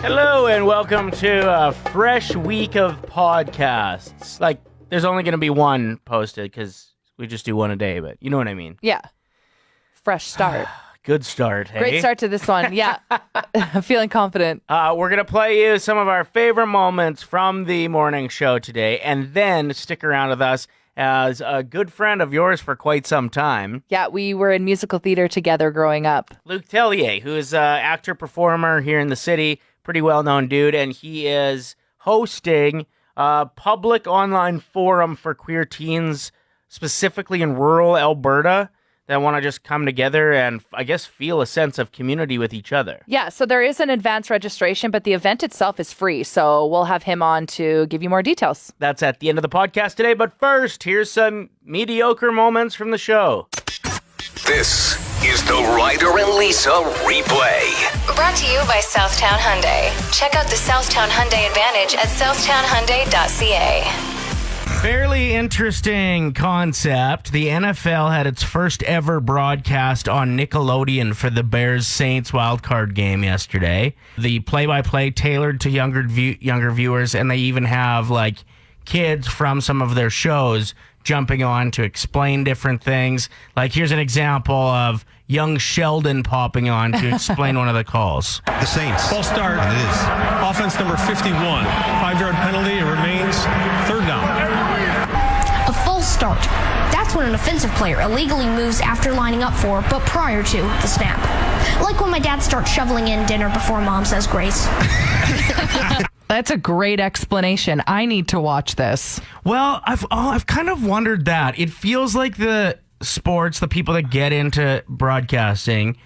Hello and welcome to a fresh week of podcasts. Like, there's only going to be one posted because we just do one a day, but you know what I mean. Yeah. Fresh start. Good start, hey? Great start to this one. Yeah. I'm feeling confident. We're going to play you some of our favorite moments from the morning show today, and then stick around with us as a good friend of yours for quite some time. Yeah, we were in musical theater together growing up. Luke Tellier, who is an actor-performer here in the city, pretty well-known dude, and he is hosting a public online forum for queer teens, specifically in rural Alberta, that want to just come together and, I guess, feel a sense of community with each other. Yeah, so there is an advanced registration, but the event itself is free. So we'll have him on to give you more details. That's at the end of the podcast today. But first, here's some mediocre moments from the show. This is the Ryder and Lisa replay. Brought to you by Southtown Hyundai. Check out the Southtown Hyundai Advantage at southtownhyundai.ca. Fairly interesting concept. The NFL had its first ever broadcast on Nickelodeon for the Bears-Saints wildcard game yesterday. The play-by-play tailored to younger viewers, and they even have like kids from some of their shows jumping on to explain different things. Like, here's an example of young Sheldon popping on to explain one of the calls. The Saints. False start. And it is. Offense number 51. 5-yard penalty. It remains third down. A false start. That's when an offensive player illegally moves after lining up for, but prior to, the snap. Like when my dad starts shoveling in dinner before mom says grace. That's a great explanation. I need to watch this. Well, I've kind of wondered that. It feels like the people that get into broadcasting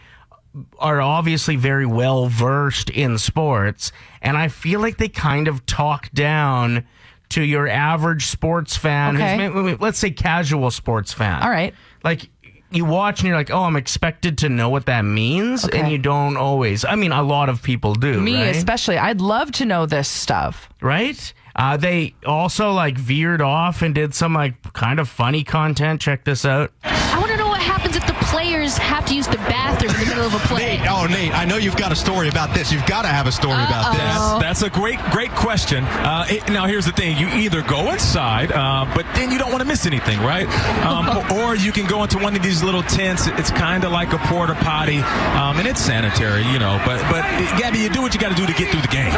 are obviously very well versed in sports, and I feel like they kind of talk down to your average sports fan, who's, let's say, casual sports fan. All right. Like, you watch and you're like, oh, I'm expected to know what that means, and you don't always. I mean, a lot of people do. Me right? especially. I'd love to know this stuff. Right? They also veered off and did some kind of funny content. Check this out. I want to know what happens if the players have to use the bathroom in the middle of a play. Nate, I know you've got a story about this. You've got to have a story about this. That's a great question. Now, here's the thing. You either go inside, but then you don't want to miss anything, right? Or you can go into one of these little tents. It's kind of like a porta potty, and it's sanitary, But Gabby, you do what you got to do to get through the game.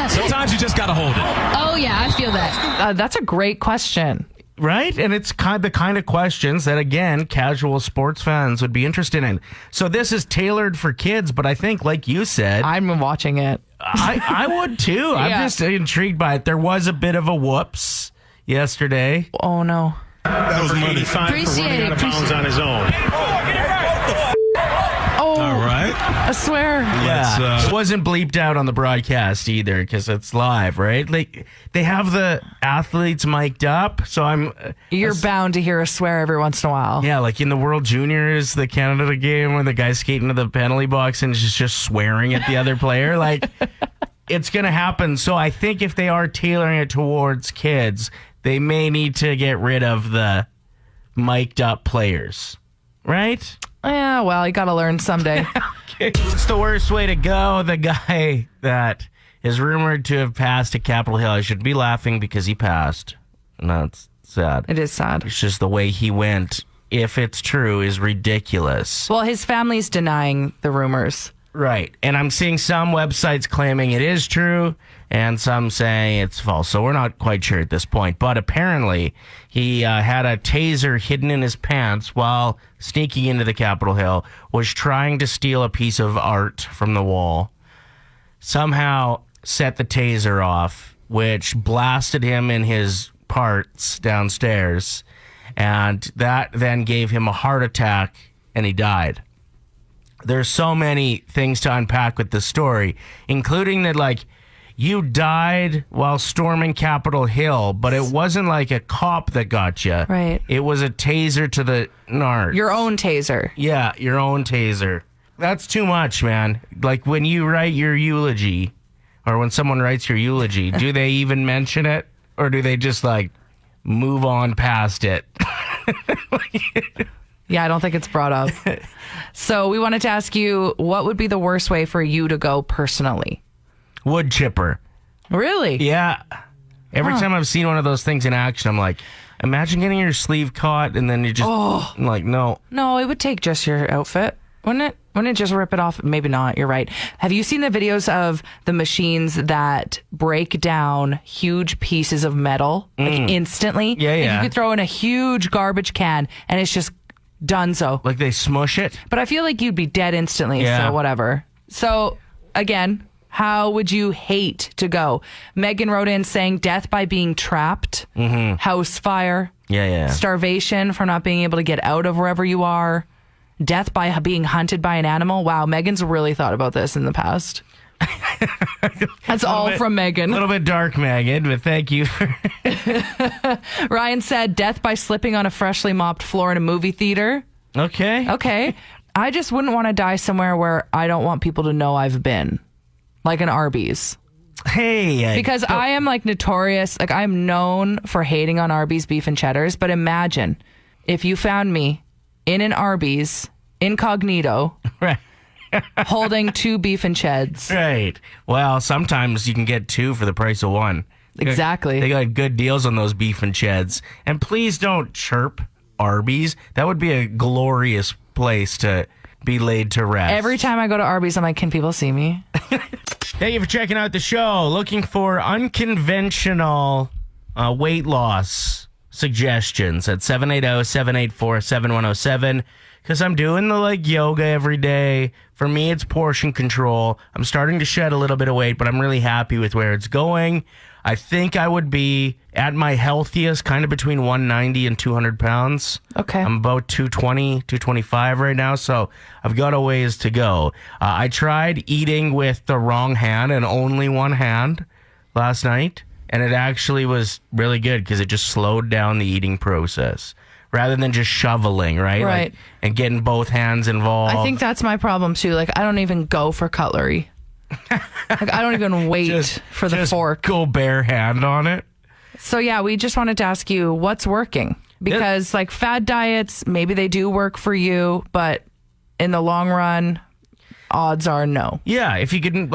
Sometimes you just got to hold it. Oh, yeah, I feel that. That's a great question. Right? And it's the kind of questions that, again, casual sports fans would be interested in. So this is tailored for kids, but I think, like you said... I'm watching it. I would, too. Yeah. I'm just intrigued by it. There was a bit of a whoops yesterday. Oh, no. That was money. Fine for running out of bounds on his own. Oh, all right. I swear. Yeah. It wasn't bleeped out on the broadcast either because it's live, right? Like, they have the athletes mic'd up, so You're bound to hear a swear every once in a while. Yeah, like in the World Juniors, the Canada game where the guy's skating to the penalty box and is just swearing at the other player. Like, it's going to happen. So I think if they are tailoring it towards kids, they may need to get rid of the mic'd up players, right? Yeah, well, you got to learn someday. Okay. It's the worst way to go. The guy that is rumored to have passed at Capitol Hill, I should be laughing because he passed. And that's sad. It is sad. It's just the way he went, if it's true, is ridiculous. Well, his family's denying the rumors. Right. And I'm seeing some websites claiming it is true and some saying it's false. So we're not quite sure at this point. But apparently he had a taser hidden in his pants while sneaking into the Capitol Hill, was trying to steal a piece of art from the wall, somehow set the taser off, which blasted him in his parts downstairs. And that then gave him a heart attack and he died. There's so many things to unpack with this story, including that, you died while storming Capitol Hill, but it wasn't like a cop that got you. Right. It was a taser to the nards. Your own taser. Yeah, your own taser. That's too much, man. Like, when you write your eulogy, or when someone writes your eulogy, do they even mention it? Or do they just, move on past it? Yeah, I don't think it's brought up. So we wanted to ask you, what would be the worst way for you to go personally? Wood chipper. Really? Yeah. Every time I've seen one of those things in action, I'm like, imagine getting your sleeve caught and then you just, I'm like, no. No, it would take just your outfit, wouldn't it? Wouldn't it just rip it off? Maybe not. You're right. Have you seen the videos of the machines that break down huge pieces of metal like instantly? Yeah, Like, yeah. you could throw in a huge garbage can and it's just donezo. Like they smush it? But I feel like you'd be dead instantly, Yeah. so whatever. So, again, how would you hate to go? Megan wrote in saying death by being trapped, house fire, Yeah. starvation from not being able to get out of wherever you are, death by being hunted by an animal. Wow, Megan's really thought about this in the past. That's all from Megan. A little bit dark, Megan, but thank you. Ryan said death by slipping on a freshly mopped floor in a movie theater. Okay. I just wouldn't want to die somewhere where I don't want people to know I've been. Like an Arby's. Hey. Because I am like notorious. Like I'm known for hating on Arby's beef and cheddars. But imagine if you found me in an Arby's incognito Right. holding 2 beef and cheds. Right. Well, sometimes you can get 2 for the price of 1. Exactly. They got good deals on those beef and cheds. And please don't chirp Arby's. That would be a glorious place to be laid to rest. Every time I go to Arby's, I'm like, can people see me? Thank you for checking out the show. Looking for unconventional weight loss suggestions at 780-784-7107. Because I'm doing the yoga every day. For me, it's portion control. I'm starting to shed a little bit of weight, but I'm really happy with where it's going. I think I would be at my healthiest, kind of between 190 and 200 pounds. Okay. I'm about 220, 225 right now, so I've got a ways to go. I tried eating with the wrong hand and only one hand last night, and it actually was really good because it just slowed down the eating process rather than just shoveling, right? Right. And getting both hands involved. I think that's my problem too. Like I don't even go for cutlery. Like I don't even wait for the fork. Go bare hand on it. So yeah, we just wanted to ask you what's working because fad diets, maybe they do work for you, but in the long run, odds are no. Yeah, if you could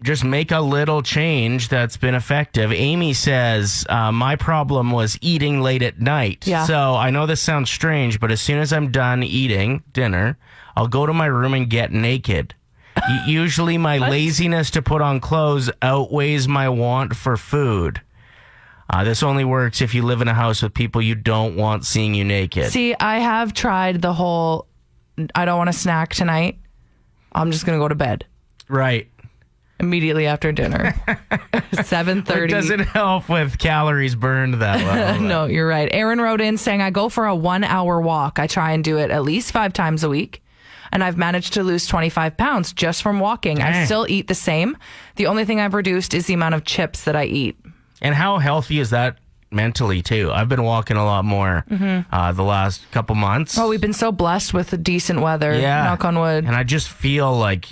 just make a little change that's been effective. Amy says, my problem was eating late at night. Yeah. So I know this sounds strange, but as soon as I'm done eating dinner, I'll go to my room and get naked. Usually my laziness to put on clothes outweighs my want for food. This only works if you live in a house with people you don't want seeing you naked. See, I have tried the whole, I don't want to snack tonight. I'm just going to go to bed. Right. Immediately after dinner. 7:30. It doesn't help with calories burned that well. No, you're right. Aaron wrote in saying, I go for a 1-hour walk. I try and do it at least 5 times a week. And I've managed to lose 25 pounds just from walking. I still eat the same. The only thing I've reduced is the amount of chips that I eat. And how healthy is that mentally, too? I've been walking a lot more the last couple months. Oh, we've been so blessed with decent weather. Yeah. Knock on wood. And I just feel like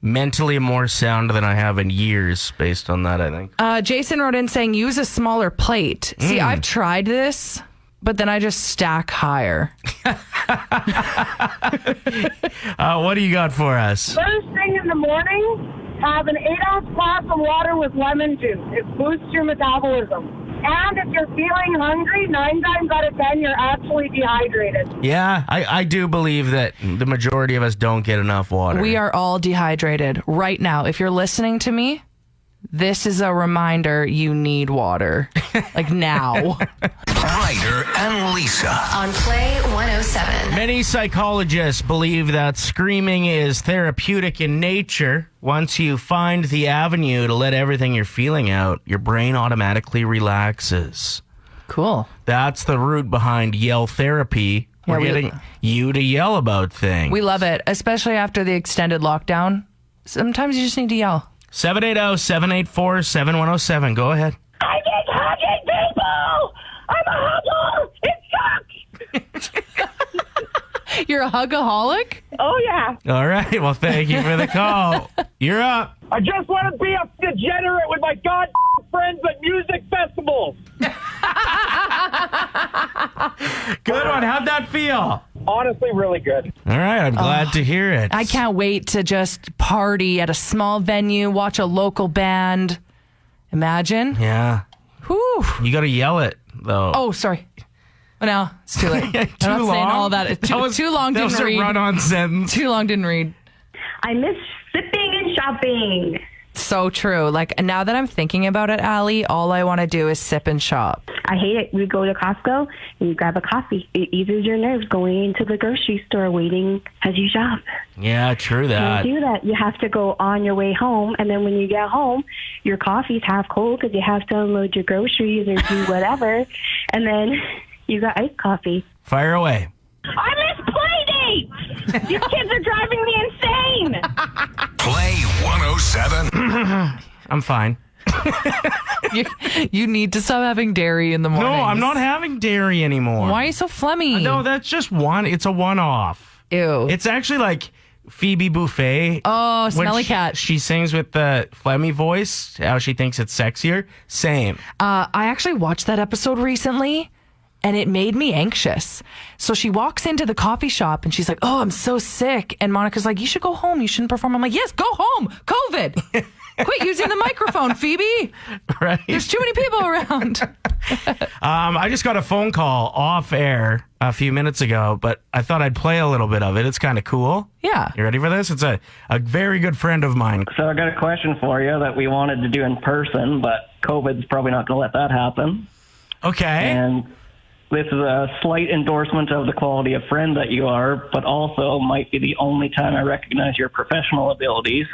mentally more sound than I have in years based on that, I think. Jason wrote in saying, use a smaller plate. See, I've tried this, but then I just stack higher. What do you got for us? First thing in the morning, have an 8-ounce glass of water with lemon juice. It boosts your metabolism. And if you're feeling hungry, 9 times out of 10, you're actually dehydrated. Yeah, I do believe that the majority of us don't get enough water. We are all dehydrated right now. If you're listening to me, this is a reminder you need water. Like now. Ryder and Lisa. On Play 107. Many psychologists believe that screaming is therapeutic in nature. Once you find the avenue to let everything you're feeling out, your brain automatically relaxes. Cool. That's the root behind yell therapy. We're getting you to yell about things. We love it, especially after the extended lockdown. Sometimes you just need to yell. 780-784-7107. Go ahead. I get hugging people! I'm a hugger! It sucks! You're a hugaholic? Oh, yeah. All right. Well, thank you for the call. You're up. I just want to be a degenerate with my god friends at music festivals. Good one. How'd that feel? honestly really good. All right, I'm glad to hear it. I can't wait to just party at a small venue, watch a local band. Imagine. Yeah. Whew. You got to yell it, though. Oh, sorry. No, it's too late. Too I'm not long? saying all that. Too long, didn't read. That was a run-on sentence. Too long, didn't read. I miss sipping and shopping. So true. Like, now that I'm thinking about it, Allie, all I want to do is sip and shop. I hate it. We go to Costco and you grab a coffee. It eases your nerves going into the grocery store waiting as you shop. Yeah, true that. You do that. You have to go on your way home, and then when you get home, your coffee's half cold because you have to unload your groceries or do whatever, and then you got iced coffee. Fire away. I miss play dates. These kids are driving me insane. Play 107. I'm fine. You need to stop having dairy in the morning. No, I'm not having dairy anymore. Why are you so phlegmy? No, that's just one. It's a one-off. Ew. It's actually like Phoebe Buffet. Oh, smelly when cat. She sings with the phlegmy voice, how she thinks it's sexier. Same. I actually watched that episode recently, and it made me anxious. So she walks into the coffee shop, and she's like, oh, I'm so sick. And Monica's like, you should go home. You shouldn't perform. I'm like, yes, go home. COVID. Quit using the microphone, Phoebe. Right. There's too many people around. I just got a phone call off air a few minutes ago, but I thought I'd play a little bit of it. It's kind of cool. Yeah. You ready for this? It's a very good friend of mine. So I got a question for you that we wanted to do in person, but COVID's probably not going to let that happen. Okay. And this is a slight endorsement of the quality of friend that you are, but also might be the only time I recognize your professional abilities.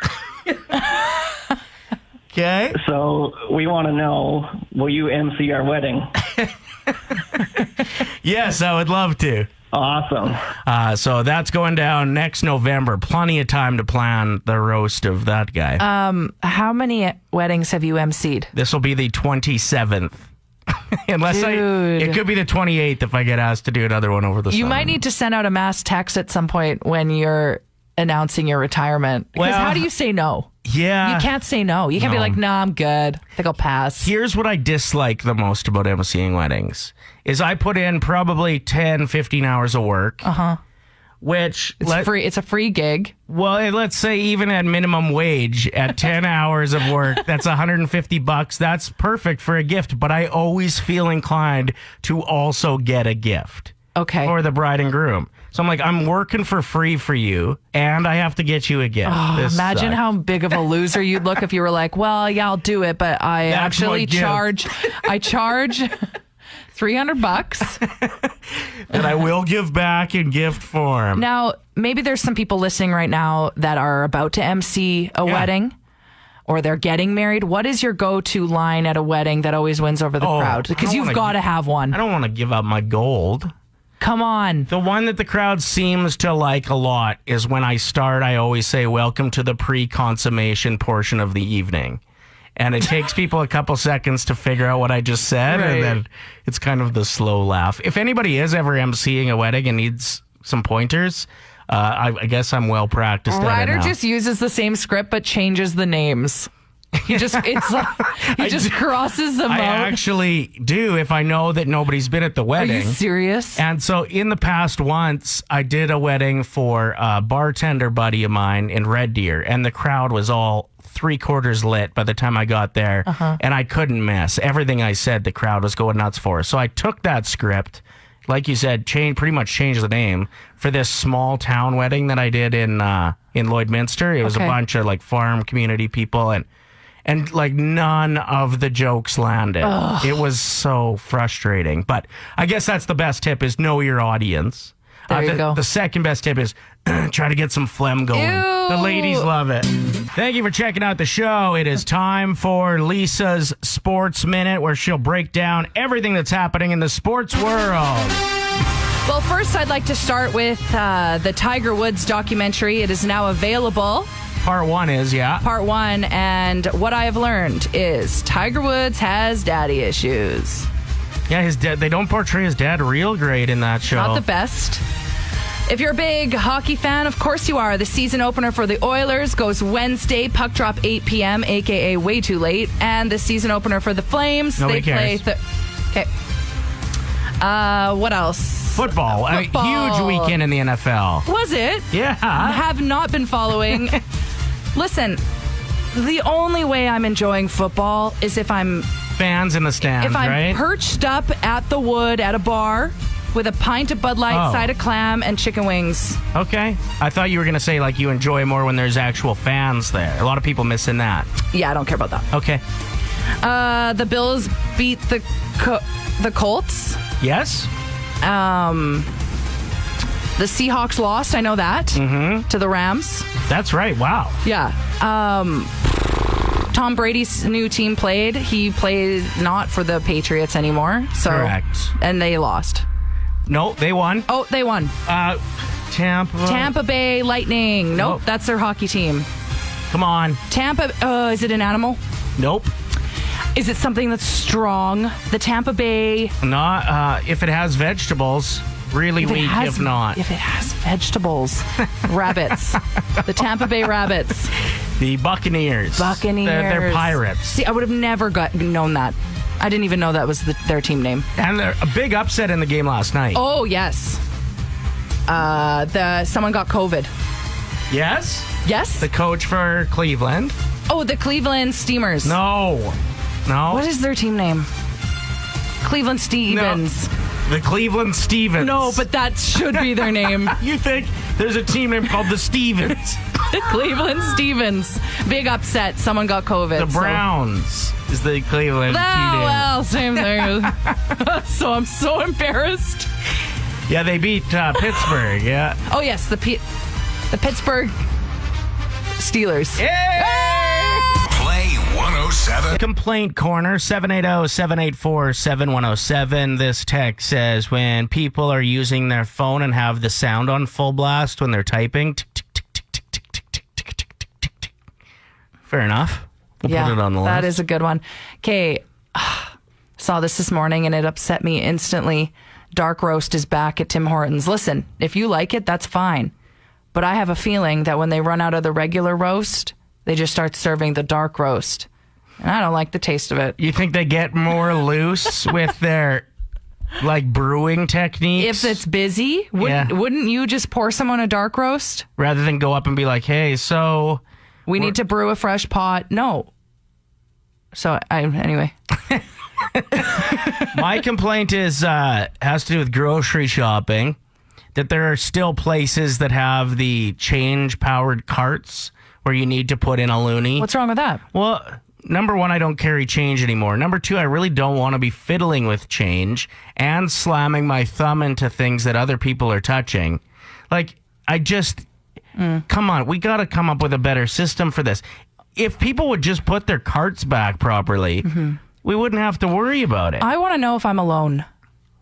Okay. So we want to know, will you MC our wedding? Yes, I would love to. Awesome. So that's going down next November. Plenty of time to plan the roast of that guy. How many weddings have you emceed? This will be the 27th. Unless it could be the 28th if I get asked to do another one over the summer. You might need to send out a mass text at some point when you're announcing your retirement. Because how do you say no? Yeah. You can't say no. You can't be like, nah, I'm good. I think I'll pass. Here's what I dislike the most about emceeing weddings is I put in probably 10, 15 hours of work. Uh-huh. Which it's free. It's a free gig. Well, let's say even at minimum wage at 10 hours of work, that's $150. That's perfect for a gift, but I always feel inclined to also get a gift. Okay. For the bride and groom. So I'm like, I'm working for free for you, and I have to get you a gift. Oh, imagine how big of a loser you'd look if you were like, well, yeah, I'll do it, but I actually charge $300 that I will give back in gift form. Now, maybe there's some people listening right now that are about to MC a wedding or they're getting married. What is your go-to line at a wedding that always wins over the crowd? Because you've got to have one. I don't want to give up my gold. Come on. The one that the crowd seems to like a lot is when I start, I always say, welcome to the pre-consummation portion of the evening. And it takes people a couple seconds to figure out what I just said. Right. And then it's kind of the slow laugh. If anybody is ever emceeing a wedding and needs some pointers, I guess I'm well practiced at it Ryder now. just uses the same script but changes the names. He just crosses them out. I actually do if I know that nobody's been at the wedding. Are you serious? And so in the past once, I did a wedding for a bartender buddy of mine in Red Deer, and the crowd was all 3/4 lit by the time I got there, and I couldn't miss. Everything I said, the crowd was going nuts for. So I took that script, like you said, pretty much changed the name for this small town wedding that I did in Lloydminster. It was a bunch of like farm community people, and like none of the jokes landed. Ugh. It was so frustrating. But I guess that's the best tip is know your audience. There you go. The second best tip is try to get some phlegm going. Ew. The ladies love it. Thank you for checking out the show. It is time for Lisa's Sports Minute, where she'll break down everything that's happening in the sports world. Well, first, I'd like to start with the Tiger Woods documentary. It is now available. Part 1 is, Part 1, and what I have learned is Tiger Woods has daddy issues. Yeah, his dad. They don't portray his dad real great in that show. Not the best. If you're a big hockey fan, of course you are. The season opener for the Oilers goes Wednesday, puck drop 8 p.m., a.k.a. way too late. And the season opener for the Flames, Nobody they cares. play... Okay. What else? Football. A huge weekend in the NFL. Was it? Yeah. Have not been following. Listen, the only way I'm enjoying football is if I'm fans in the stands, right? Perched up at the wood at a bar with a pint of Bud Light, side of clam, and chicken wings. Okay. I thought you were going to say, like, you enjoy more when there's actual fans there. A lot of people missing that. Yeah, I don't care about that. Okay. The Bills beat the Colts. Yes. The Seahawks lost, I know that, to the Rams. That's right. Wow. Yeah. Tom Brady's new team played. He played not for the Patriots anymore. So, correct. And they lost. No, they won. Oh, they won. Tampa Bay Lightning. Nope, that's their hockey team. Come on. Tampa, is it an animal? Nope. Is it something that's strong? The Tampa Bay... Not, if it has vegetables. Really weak if not. If it has vegetables. Rabbits. The Tampa Bay Rabbits. The Buccaneers. They're pirates. See, I would have never known that. I didn't even know that was their team name. And they're a big upset in the game last night. Oh, yes. Someone got COVID. Yes? Yes. The coach for Cleveland. Oh, the Cleveland Steamers. No. What is their team name? Cleveland Stevens. No. The Cleveland Stevens. No, but that should be their name. You think there's a team name called the Stevens? The Cleveland Stevens. Big upset. Someone got COVID. The Browns is the Cleveland team. Well, same thing. So I'm so embarrassed. Yeah, they beat Pittsburgh, yeah. Oh, yes, the Pittsburgh Steelers. Yeah! Play 107. Complaint Corner, 780-784-7107. This text says, when people are using their phone and have the sound on full blast when they're typing, fair enough. We'll put it on the list. That is a good one. Okay, saw this morning and it upset me instantly. Dark roast is back at Tim Hortons. Listen, if you like it, that's fine. But I have a feeling that when they run out of the regular roast, they just start serving the dark roast. And I don't like the taste of it. You think they get more loose with their, brewing techniques? If it's busy, wouldn't you just pour someone a dark roast? Rather than go up and be like, hey, so... We need to brew a fresh pot. No. So, anyway. My complaint has to do with grocery shopping. That there are still places that have the change-powered carts where you need to put in a loonie. What's wrong with that? Well, number one, I don't carry change anymore. Number two, I really don't want to be fiddling with change and slamming my thumb into things that other people are touching. Come on, we got to come up with a better system for this. If people would just put their carts back properly, we wouldn't have to worry about it. I want to know if I'm alone.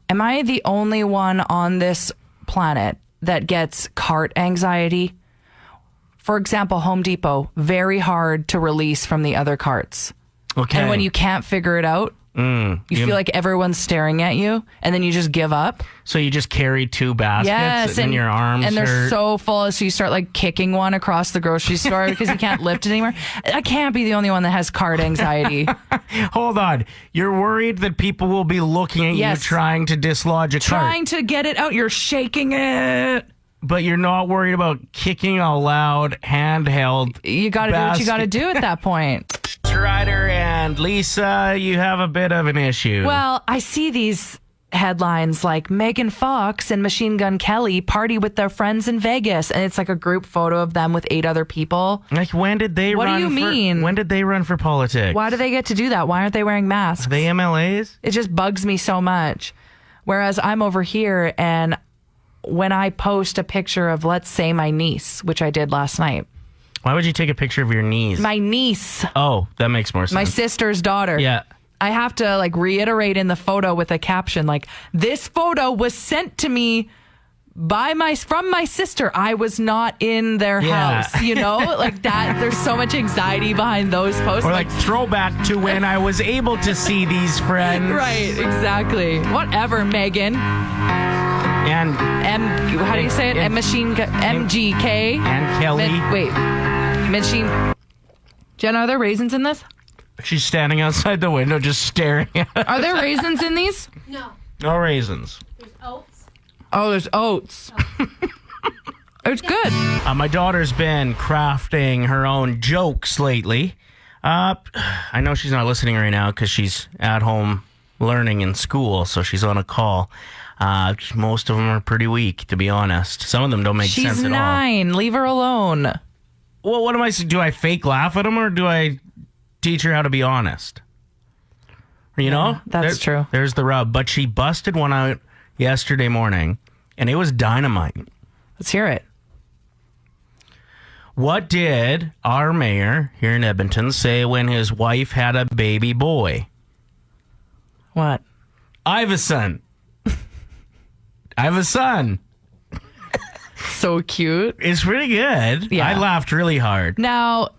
Am I the only one on this planet that gets cart anxiety? For example, Home Depot, very hard to release from the other carts. Okay. And when you can't figure it out, you feel like everyone's staring at you, and then you just give up. So you just carry two baskets and your arms and they're hurt. so full, so you start kicking one across the grocery store because you can't lift it anymore. I can't be the only one that has cart anxiety. Hold on. You're worried that people will be looking at you trying to dislodge a cart. Trying to get it out. You're shaking it. But you're not worried about kicking a loud handheld You got to do what you got to do at that point. Ryder and Lisa, you have a bit of an issue. Well, I see these headlines like Megan Fox and Machine Gun Kelly party with their friends in Vegas, and it's like a group photo of them with 8 other people. When did they run? What do you mean? When did they run for politics? Why do they get to do that? Why aren't they wearing masks? Are they MLAs? It just bugs me so much. Whereas I'm over here, and when I post a picture of, let's say, my niece, which I did last night. Why would you take a picture of your niece? My niece. Oh, that makes more sense. My sister's daughter. Yeah. I have to reiterate in the photo with a caption this photo was sent to me from my sister. I was not in their house, that. There's so much anxiety behind those posts. Or throwback to when I was able to see these friends. Right, exactly. Whatever, Megan. And how do you say it? MGK. And Kelly. Machine. Jenna, are there raisins in this? She's standing outside the window just staring at us. Are there raisins in these? No. No raisins. Oh, there's oats. It's good. My daughter's been crafting her own jokes lately. I know she's not listening right now because she's at home learning in school, so she's on a call. Most of them are pretty weak, to be honest. Some of them don't make sense at all. She's 9. Leave her alone. Well, what am I? Do I fake laugh at them, or do I teach her how to be honest? You know, that's true. There's the rub. But she busted one out yesterday morning, and it was dynamite. Let's hear it. What did our mayor here in Edmonton say when his wife had a baby boy? What? I have a son. I have a son. So cute. It's pretty good. Yeah. I laughed really hard. Now,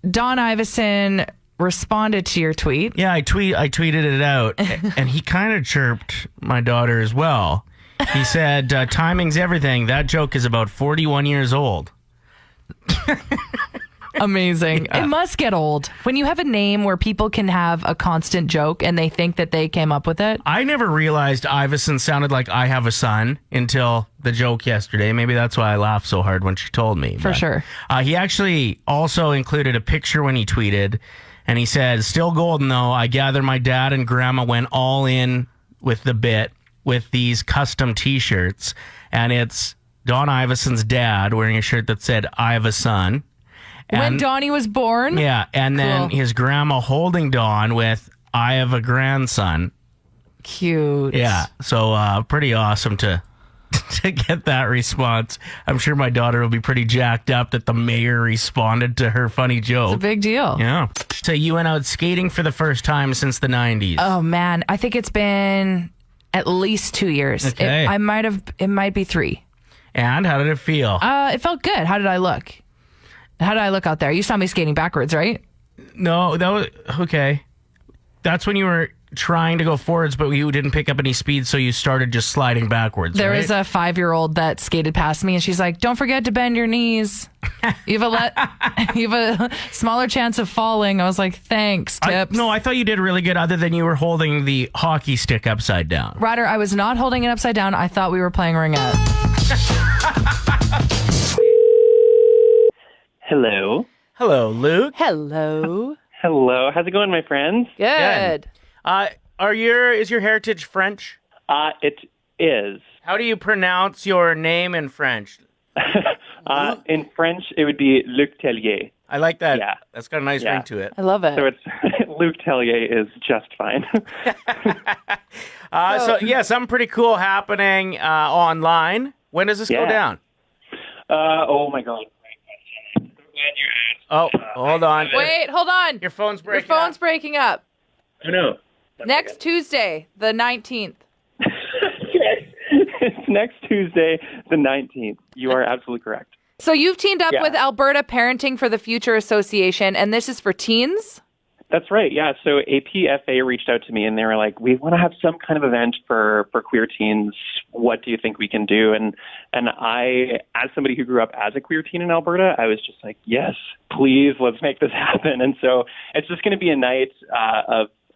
Don Iveson responded to your tweet. Yeah, I tweeted it out, and he kind of chirped my daughter as well. He said, timing's everything. That joke is about 41 years old. Amazing. Yeah. It must get old when you have a name where people can have a constant joke and they think that they came up with it. I never realized Iveson sounded like I have a son until the joke yesterday. Maybe that's why I laughed so hard when she told me. For sure. He actually also included a picture when he tweeted, and he said, still golden though. I gather my dad and grandma went all in with the bit with these custom t-shirts, and it's Don Iveson's dad wearing a shirt that said, I have a son. When Donnie was born? Yeah, and then Cool. his grandma holding Don with, I have a grandson. Cute. Yeah, so pretty awesome to get that response. I'm sure my daughter will be pretty jacked up that the mayor responded to her funny joke. It's a big deal. Yeah. So you went out skating for the first time since the 90s. Oh, man. I think it's been at least 2 years. Okay. It might be 3. And how did it feel? It felt good. How did I look? How did I look out there? You saw me skating backwards, right? No, that was okay. That's when you were trying to go forwards, but you didn't pick up any speed, so you started just sliding backwards. There right? was a 5-year-old that skated past me, and she's like, "Don't forget to bend your knees. You have a smaller chance of falling." I was like, "Thanks, tips." I thought you did really good. Other than you were holding the hockey stick upside down. Ryder, I was not holding it upside down. I thought we were playing ringette. Hello. Hello, Luke. Hello. Hello. How's it going, my friends? Good. Is your heritage French? It is. How do you pronounce your name in French? In French, it would be Luc Tellier. I like that. Yeah. That's got a nice ring to it. I love it. So it's Luc Tellier is just fine. Something pretty cool happening online. When does this go down? Oh my God. Oh, hold on. Wait, hold on. Your phone's breaking Your phone's breaking up. Oh, no. Next Tuesday, the 19th. It's next Tuesday, the 19th. You are absolutely correct. So you've teamed up with Alberta Parenting for the Future Association, and this is for teens? That's right, yeah. So APFA reached out to me, and they were like, we want to have some kind of event for queer teens. What do you think we can do? And I, as somebody who grew up as a queer teen in Alberta, I was just like, yes, please, let's make this happen. And so it's just going to be a night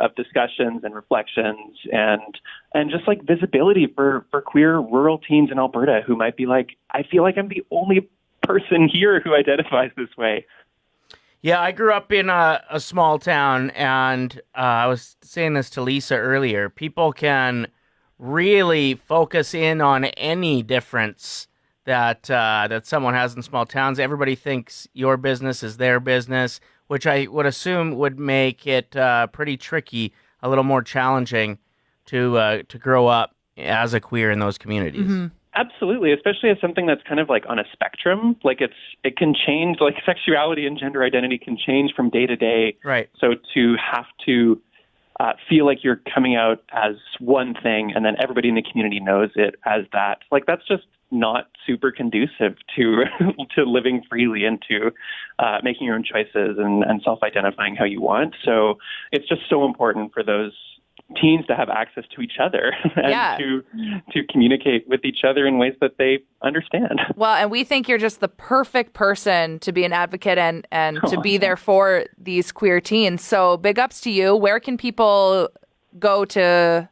of discussions and reflections and just like visibility for queer rural teens in Alberta who might be like, I feel like I'm the only person here who identifies this way. Yeah, I grew up in a small town, and I was saying this to Lisa earlier. People can really focus in on any difference that someone has in small towns. Everybody thinks your business is their business, which I would assume would make it pretty tricky, a little more challenging to grow up as a queer in those communities. Mm-hmm. Absolutely, especially as something that's kind of like on a spectrum. Like it can change, like sexuality and gender identity can change from day to day. Right. So to have to feel like you're coming out as one thing and then everybody in the community knows it as that, like that's just not super conducive to to living freely and to making your own choices and self-identifying how you want. So it's just so important for those teens to have access to each other and to communicate with each other in ways that they understand. Well, and we think you're just the perfect person to be an advocate and to be there for these queer teens. So big ups to you. Where can people go to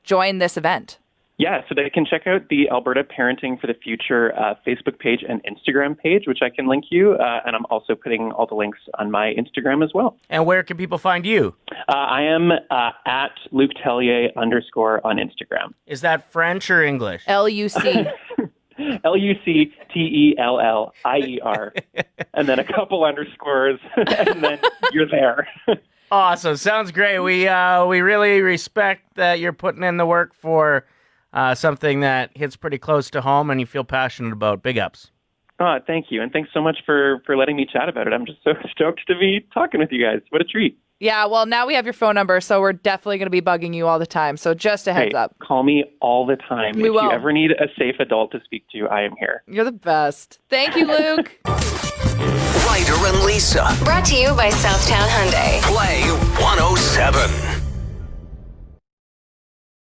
join this event? Yeah, so they can check out the Alberta Parenting for the Future Facebook page and Instagram page, which I can link you. And I'm also putting all the links on my Instagram as well. And where can people find you? I am at Luke Tellier _ on Instagram. Is that French or English? LUC. LUCTELLIER. And then a couple underscores, and then you're there. Awesome. Sounds great. We really respect that you're putting in the work for something that hits pretty close to home and you feel passionate about. Big ups. Thank you. And thanks so much for letting me chat about it. I'm just so stoked to be talking with you guys. What a treat. Yeah, well, now we have your phone number, so we're definitely going to be bugging you all the time. So just a heads up. Call me all the time. We if will. you ever need a safe adult to speak to, I am here. You're the best. Thank you, Luke. Ryder and Lisa. Brought to you by Southtown Hyundai. Play 107.